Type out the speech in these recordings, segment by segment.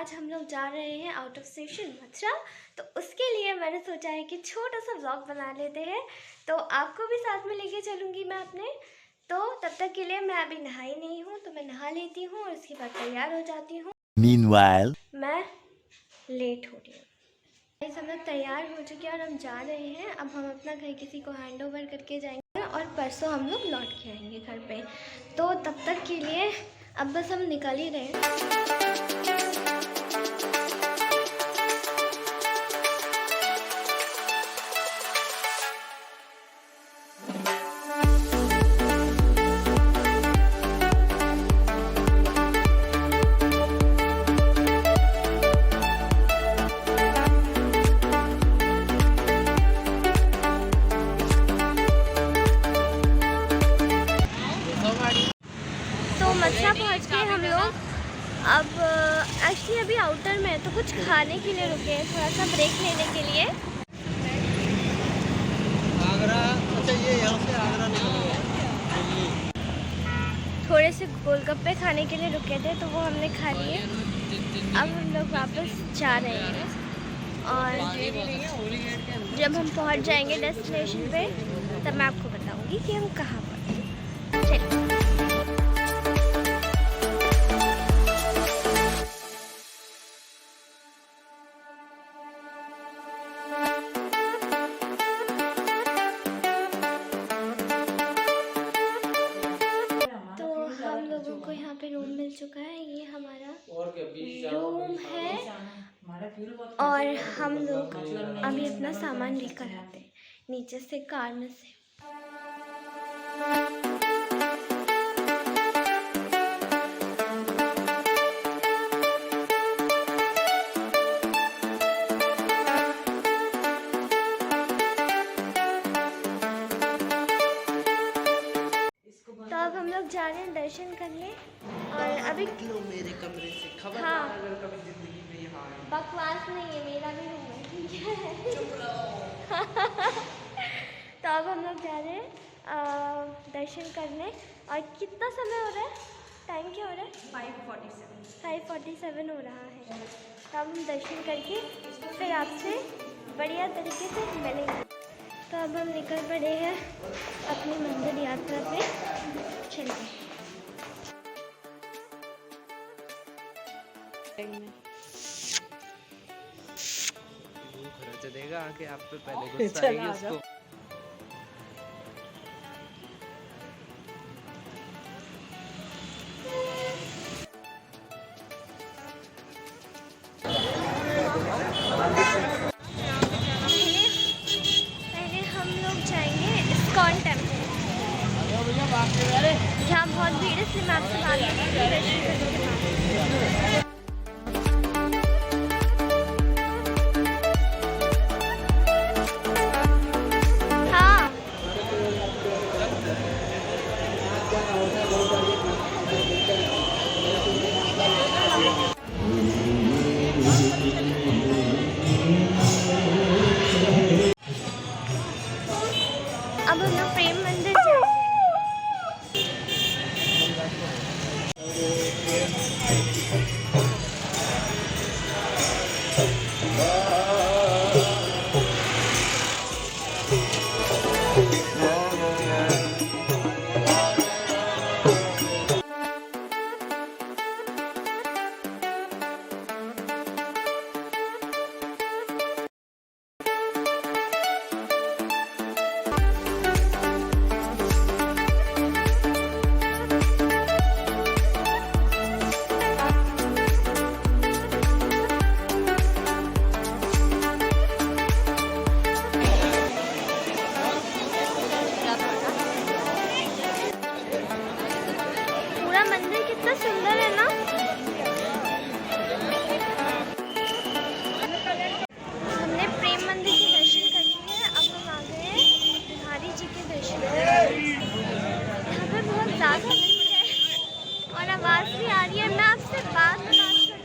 आज हम लोग जा रहे हैं आउट ऑफ स्टेशन मथुरा। तो उसके लिए मैंने सोचा है कि छोटा सा व्लॉग बना लेते हैं, तो आपको भी साथ में लेके चलूँगी मैं अपने। तो तब तक के लिए मैं अभी नहाई नहीं हूँ, तो मैं नहा लेती हूँ और उसके बाद तैयार हो जाती हूँ। Meanwhile, मैं लेट हो रही हूँ। सब लोग तैयार हो चुके हैं और हम जा रहे हैं। अब हम अपना घर किसी को हैंड ओवर करके जाएंगे और परसों हम लोग लौट के आएंगे घर पे। तो तब तक के लिए अब बस हम निकल ही रहे हैं। मथुरा पहुँच गए हम लोग। अब एक्चुअली अभी आउटर में है, तो कुछ खाने के लिए रुके हैं, थोड़ा सा ब्रेक लेने के लिए। आगरा, अच्छा ये यहाँ से आगरा निकल गया। थोड़े से गोलगप्पे खाने के लिए रुके थे, तो वो हमने खा लिए। अब हम लोग वापस जा रहे हैं और जब हम पहुँच जाएंगे डेस्टिनेशन पे तब मैं आपको बताऊंगी कि हम कहाँ पर। चलिए। को यहाँ पे रूम मिल चुका है, ये हमारा रूम है और हम लोग अभी अपना सामान लेकर आते हैं नीचे से कार में से। तो अब हम लोग जा रहे हैं दर्शन करने और अभी मेरे कमरे से खबर। हाँ, अगर कभी जिंदगी में यहाँ आए। बकवास नहीं है, मेरा भी रूम है, ठीक है। तो अब हम लोग जा रहे हैं दर्शन करने। और कितना समय हो रहा है, टाइम क्या हो रहा है? 5:47 हो रहा है। तो अब हम दर्शन करके फिर आपसे बढ़िया तरीके से मिलेंगे। तो अब हम निकल पड़े हैं अपनी मंदिर यात्रा पे। चलिए। देगा आके आप पे पहले गुस्सा आएगी उसको। पहले हम लोग जाएंगे इस्कॉन टेम्पल। यहाँ बहुत भीड़ है, इसलिए मैं आपसे बाद में दर्शन करने के बाद। अब हम लोग प्रेम मंदिर जाएंगे। मंदिर कितना सुंदर है ना। हमने प्रेम मंदिर के दर्शन कर लिए। अब हम आ गए हैं बिहारी जी के दर्शन करने। यहाँ पे बहुत ज़्यादा भीड़ है और आवाज़ भी आ रही है। मैं आपसे बात करती हूँ।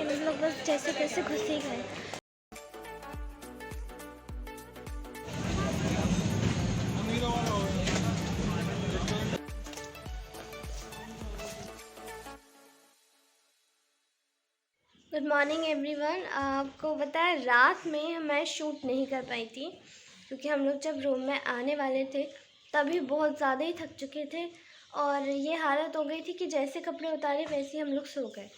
हम लोग बस जैसे तैसे घुस ही गए। Good morning everyone. आपको पता है रात में मैं शूट नहीं कर पाई थी क्योंकि हम लोग जब रूम में आने वाले थे तभी बहुत ज़्यादा ही थक चुके थे और ये हालत हो गई थी कि जैसे कपड़े उतारे वैसे ही हम लोग सो गए।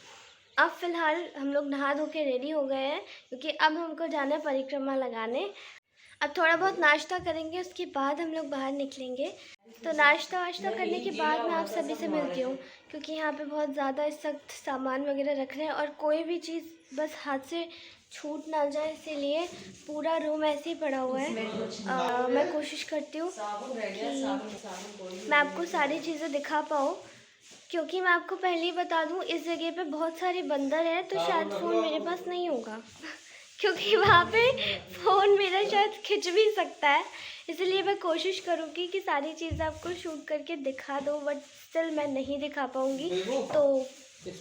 अब फ़िलहाल हम लोग नहा धो के रेडी हो गए हैं क्योंकि अब हमको जाना है परिक्रमा लगाने। अब थोड़ा बहुत नाश्ता करेंगे, उसके बाद हम लोग बाहर निकलेंगे। तो नाश्ता वाश्ता करने के बाद मैं आप सभी से मिलती हूँ क्योंकि यहाँ पे बहुत ज़्यादा सख्त सामान वगैरह रख रहे हैं और कोई भी चीज़ बस हाथ से छूट ना जाए, इसीलिए पूरा रूम ऐसे ही पड़ा हुआ है। मैं कोशिश करती हूँ कि मैं आपको सारी चीज़ें दिखा पाऊँ क्योंकि मैं आपको पहले ही बता दूँ इस जगह पे बहुत सारे बंदर हैं तो शायद फ़ोन मेरे पास नहीं होगा क्योंकि वहाँ पे फ़ोन मेरा शायद खिंच भी सकता है, इसलिए मैं कोशिश करूँगी कि सारी चीज़ें आपको शूट करके दिखा दो, बट स्टिल मैं नहीं दिखा पाऊँगी। तो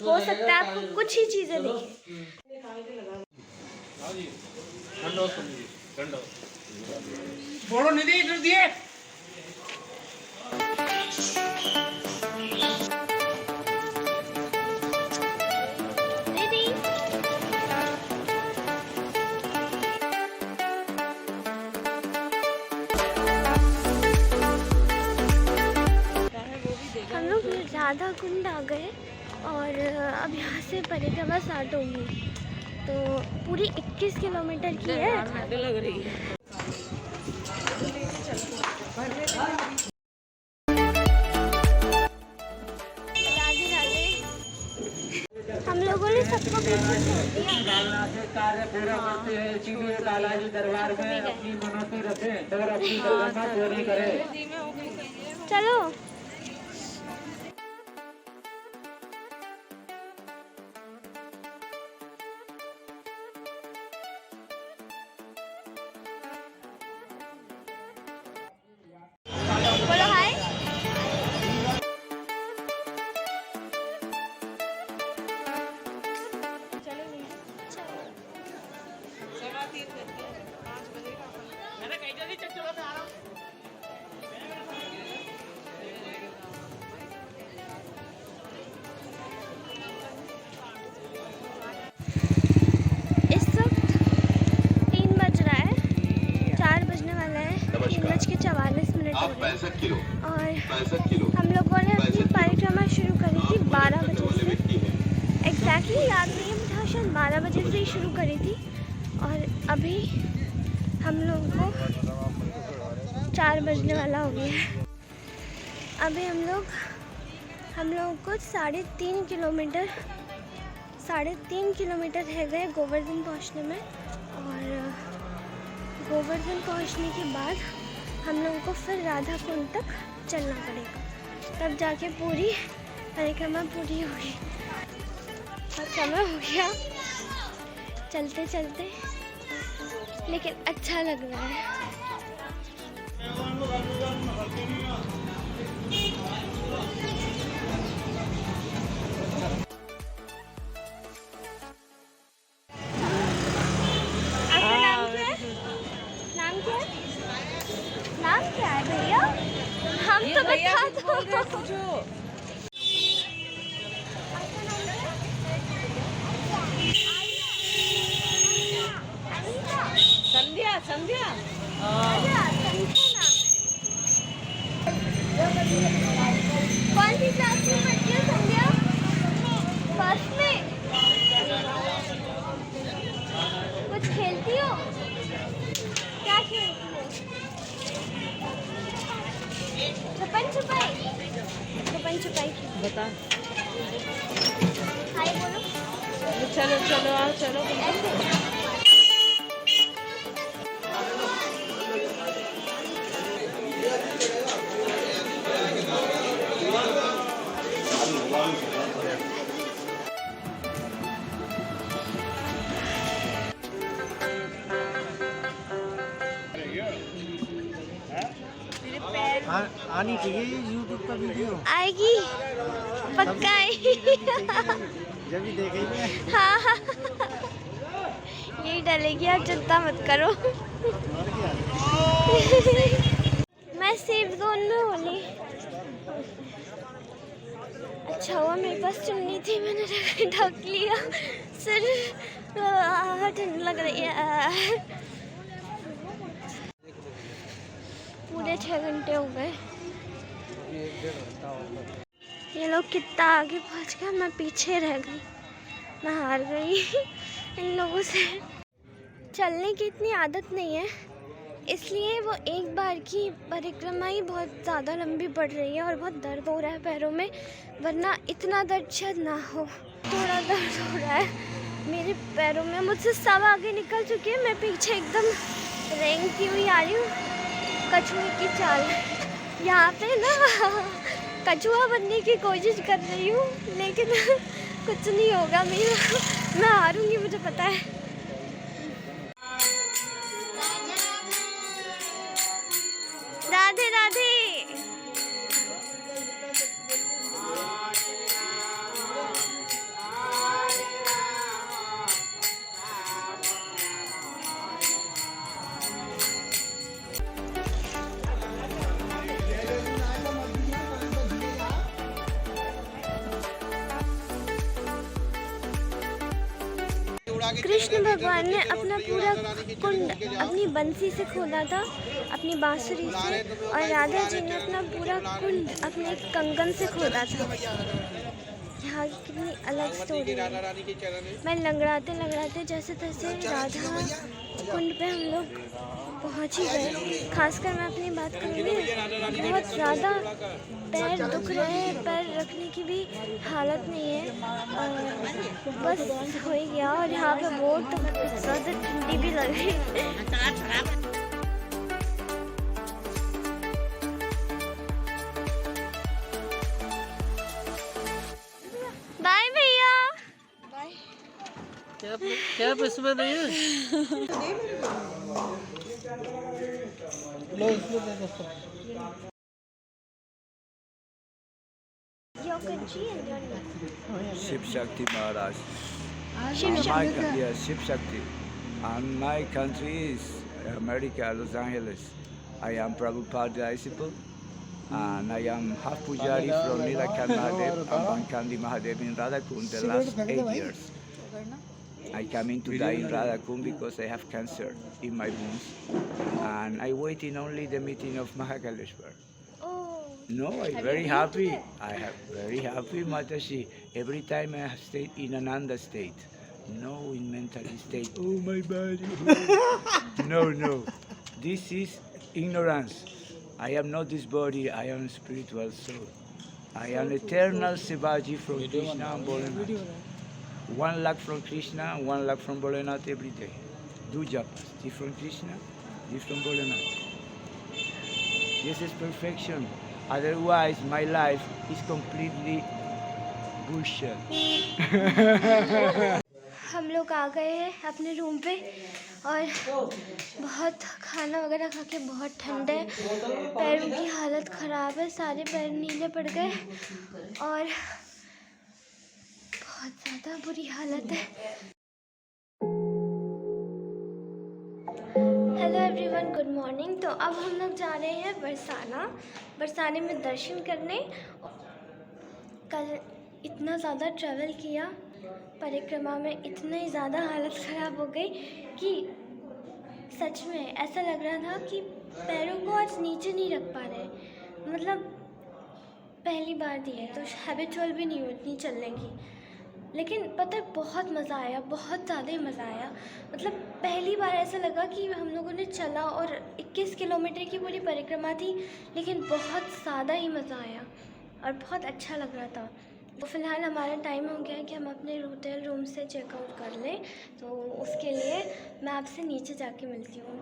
हो सकता है आपको कुछ ही चीज़ें दिखें। राधा कुंड आ गए और अब यहाँ से परिक्रमा स्टार्ट होगी। तो पूरी 21 किलोमीटर की है। लग रही है। राधे राधे। हम लोगों ने सबको पीछे छोड़ दिया। चलो बोलो हाय। इस वक्त 3 बज रहा है, 4 बजने वाला है, 3:44 हो रहे हैं और हम लोगों ने अपनी परिक्रमा शुरू करी थी 12 बजे से। एग्जैक्टली याद नहीं है, मुझे शायद 12 बजे से ही शुरू करी थी और अभी हम लोगों को 4 बजने वाला हो गया है। अभी हम लोगों को 3.5 किलोमीटर रह गए गोवर्धन पहुंचने में और गोवर्धन पहुंचने के बाद हम लोगों को फिर राधा कुंड तक चलना पड़ेगा, तब जाके पूरी परिक्रमा पूरी होगी। और समय हो गया चलते चलते, लेकिन अच्छा लग रहा है। नाम क्या है भैया? हम तो बता दो। संध्या संध्या कौन सी क्लास में पढ़ती हो संध्या? फर्स्ट में। कुछ खेलती हो? क्या खेलती हो? छुपन छुपाई बता। हाय बोलो। चलो चलो आओ चलो। आनी चाहिए ये YouTube का वीडियो। आएगी, पक्का आएगी। जब भी देखेंगे हाँ हाँ यही डलेगी, आप चिंता मत करो। और क्या। मैं सेफ जोन में होली। अच्छा हुआ मेरे पास चुन्नी थी, मैंने ढक लिया। सिर ठंड लग रही है। पूरे 6 घंटे हो गए। अभी 1-1.5 घंटा होगा। ये लोग कितना आगे पहुंच गए, मैं पीछे रह गई, मैं हार गई इन लोगों से। चलने की इतनी आदत नहीं है, इसलिए वो एक बार की परिक्रमा ही बहुत ज़्यादा लंबी पड़ रही है और बहुत दर्द हो रहा है पैरों में, वरना इतना दर्द शायद ना हो। थोड़ा दर्द हो रहा है मेरे पैरों में, मुझसे सब आगे निकल चुके हैं, मैं पीछे एकदम रेंगती हुई आ रही हूँ कछुए की चाल। यहाँ पे ना कछुआ बनने की कोशिश कर रही हूँ, लेकिन कुछ नहीं होगा मेरा, मैं हारूंगी मुझे पता है। राधे राधे। कृष्ण भगवान ने अपना पूरा कुंड अपनी बंसी से खोदा था, अपनी बांसुरी से, और राधा जी ने अपना पूरा कुंड अपने कंगन से खोदा था। यहाँ की कितनी अलग स्टोरी है। मैं लंगड़ाते जैसे तैसे राधा कुंड पे हम लोग पहुँच ही गए। खासकर मैं अपनी बात करूँगी, बहुत ज़्यादा पैर दुख रहे हैं, पैर रखने की भी हालत नहीं है, बस हो ही गया। और यहाँ पे बोर्ड तो ज़्यादा ठंडी भी लग रही है। बाय भैया। क्या इसमें नहीं है? लो इसमें दे दो। Shiv Shakti Maharaj. Shiv Shakti. Yes, Shiv Shakti. And my country is America, Los Angeles. I am Prabhupada disciple, and I am half Pujari from Nilakant Mahadev and Bankandi Mahadev in Radhakund the last 8 years. I come in to die in Radhakund because I have cancer in my bones, and I waiting only the meeting of Mahakaleshwar. No, I'm very happy. I am very happy, Mataji. Every time I have stayed in an understate, no in mental state. Oh my body. No. This is ignorance. I am not this body. I am spiritual soul. I am eternal Shivaji from Krishna and Bholenath. 1 lakh from Krishna, 1 lakh from Bholenath every day. Do japas. This from Krishna, this from Bholenath. This is perfection. Otherwise, my life is completely bullshit. हम लोग आ गए हैं अपने room पे, और बहुत खाना वगैरह खा के बहुत ठंड है, पैरों की हालत ख़राब है, सारे पैर नीले पड़ गए और बहुत ज़्यादा बुरी हालत है। Hello everyone, good morning. तो अब हम लोग जा रहे हैं बरसाने में दर्शन करने। कल इतना ज़्यादा ट्रैवल किया, परिक्रमा में इतनी ज़्यादा हालत ख़राब हो गई कि सच में ऐसा लग रहा था कि पैरों को आज नीचे नहीं रख पा रहे। मतलब पहली बार दी है तो हैबिचुअल भी नहीं हुई इतनी चलने की, लेकिन पता है बहुत मज़ा आया, बहुत ज़्यादा ही मज़ा आया। मतलब पहली बार ऐसा लगा कि हम लोगों ने चला, और 21 किलोमीटर की पूरी परिक्रमा थी, लेकिन बहुत ज़्यादा ही मज़ा आया और बहुत अच्छा लग रहा था। तो फ़िलहाल हमारा टाइम हो गया है कि हम अपने होटल रूम से चेकआउट कर लें, तो उसके लिए मैं आपसे नीचे जाके मिलती हूँ।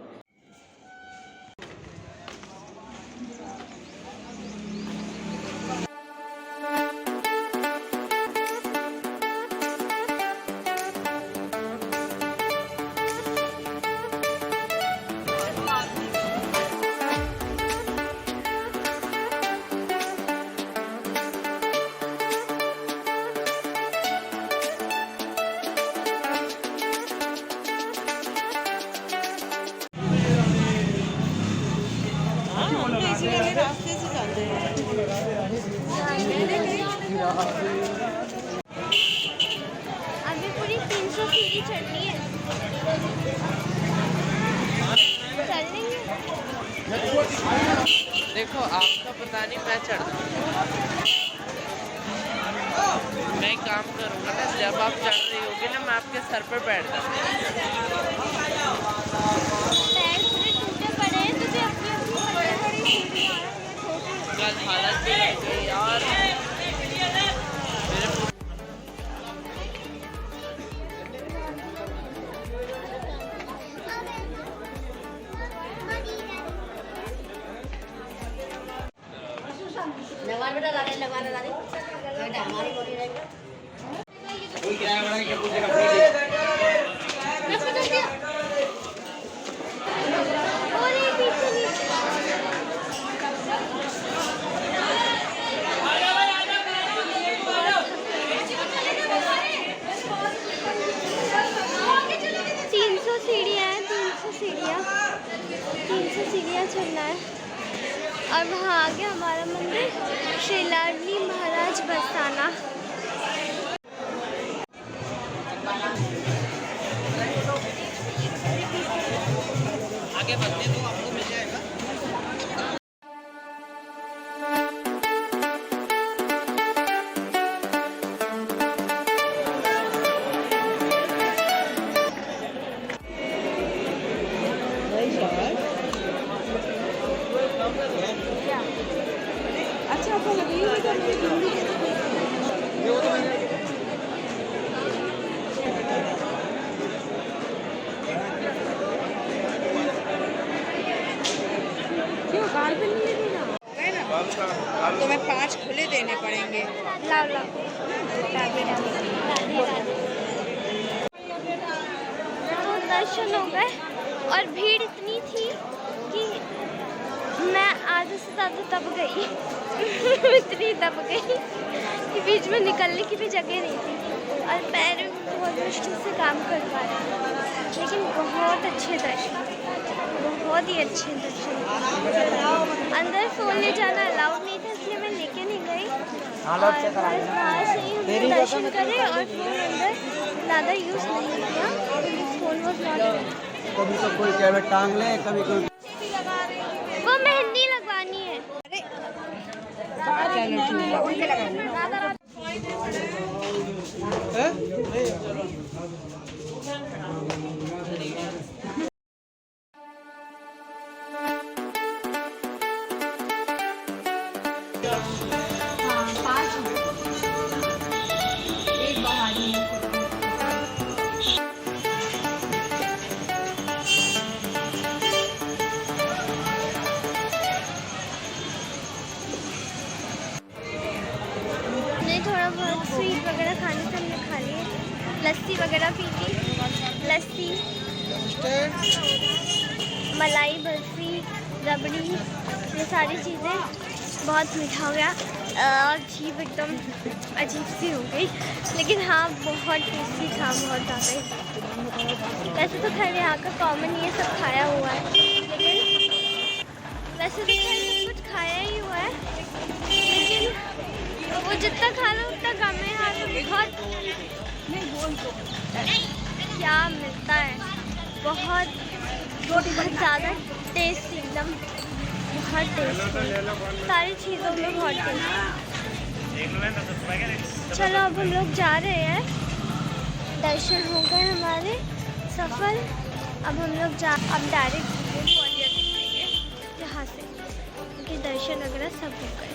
अभी पूरी 300 सीढ़ी चढ़नी है। चल लेंगे। देखो आपका पता नहीं, मैं चढ़ मैं एक काम करूँगा ना, जब आप चढ़ रही होगी ना, मैं आपके सर पर बैठ जाऊँगा। पैर पूरे टूटे पड़े हैं, तुझे अपनी अपनी बड़ी सीढ़ियाँ कल हालत भी लग गई यार। और ये पीछे नीचे। 300 सीढ़ियाँ हैं, 300 सीढ़ियाँ चढ़ना है। और वहाँ आगे हमारा मंदिर श्री लाडली महाराज बरसाना। आगे बढ़ते तो आपको मिल जाएगा। अच्छा आपको लगी क्यों बाल पे नहीं देना तुम्हें 5 खुले देने पड़ेंगे। लाओ लाओ। तो दर्शन हो गए और भीड़ इतनी थी कि मैं आधे से ज़्यादा दब गई। इतनी दब गई कि बीच में निकलने की भी जगह नहीं थी और पैर बहुत मुश्किल से काम कर पा रहे हैं। लेकिन बहुत अच्छे दर्शन, बहुत ही अच्छे दर्शन। अंदर फ़ोन ले जाना अलाउड नहीं था, इसलिए मैं लेके नहीं गई। और बस वहाँ से ही हमने दर्शन करे और फ़ोन अंदर ज़्यादा यूज़ नहीं किया। Phone was not. कभी तो कोई कैमरा टांग ले, कभी कोई वो मेहंदी लगवानी है। थोड़ा बहुत स्वीट वगैरह खाने से हमने खा लिए। लस्सी वगैरह पी ली, लस्सी, मलाई बर्फ़ी, रबड़ी, ये सारी चीज़ें। बहुत मीठा हो गया और जीभ एकदम अजीब सी हो गई, लेकिन हाँ बहुत टेस्टी था, बहुत ज़्यादा। वैसे तो खैर यहाँ का कॉमन ये सब खाया हुआ है, लेकिन वैसे तो खैर कुछ खाया ही हुआ है, लेकिन वो जितना खा लो उतना कम है। यहाँ पे बहुत क्या मिलता है, बहुत ज़्यादा टेस्टी, एकदम बहुत टेस्टी, सारी चीज़ों में बहुत टेस्टी। चलो अब हम लोग जा रहे हैं, दर्शन हो गए हमारे सफल। अब हम लोग अब डायरेक्ट ग्वालियर निकलेंगे यहाँ से, क्योंकि दर्शन वगैरह सब हो गए।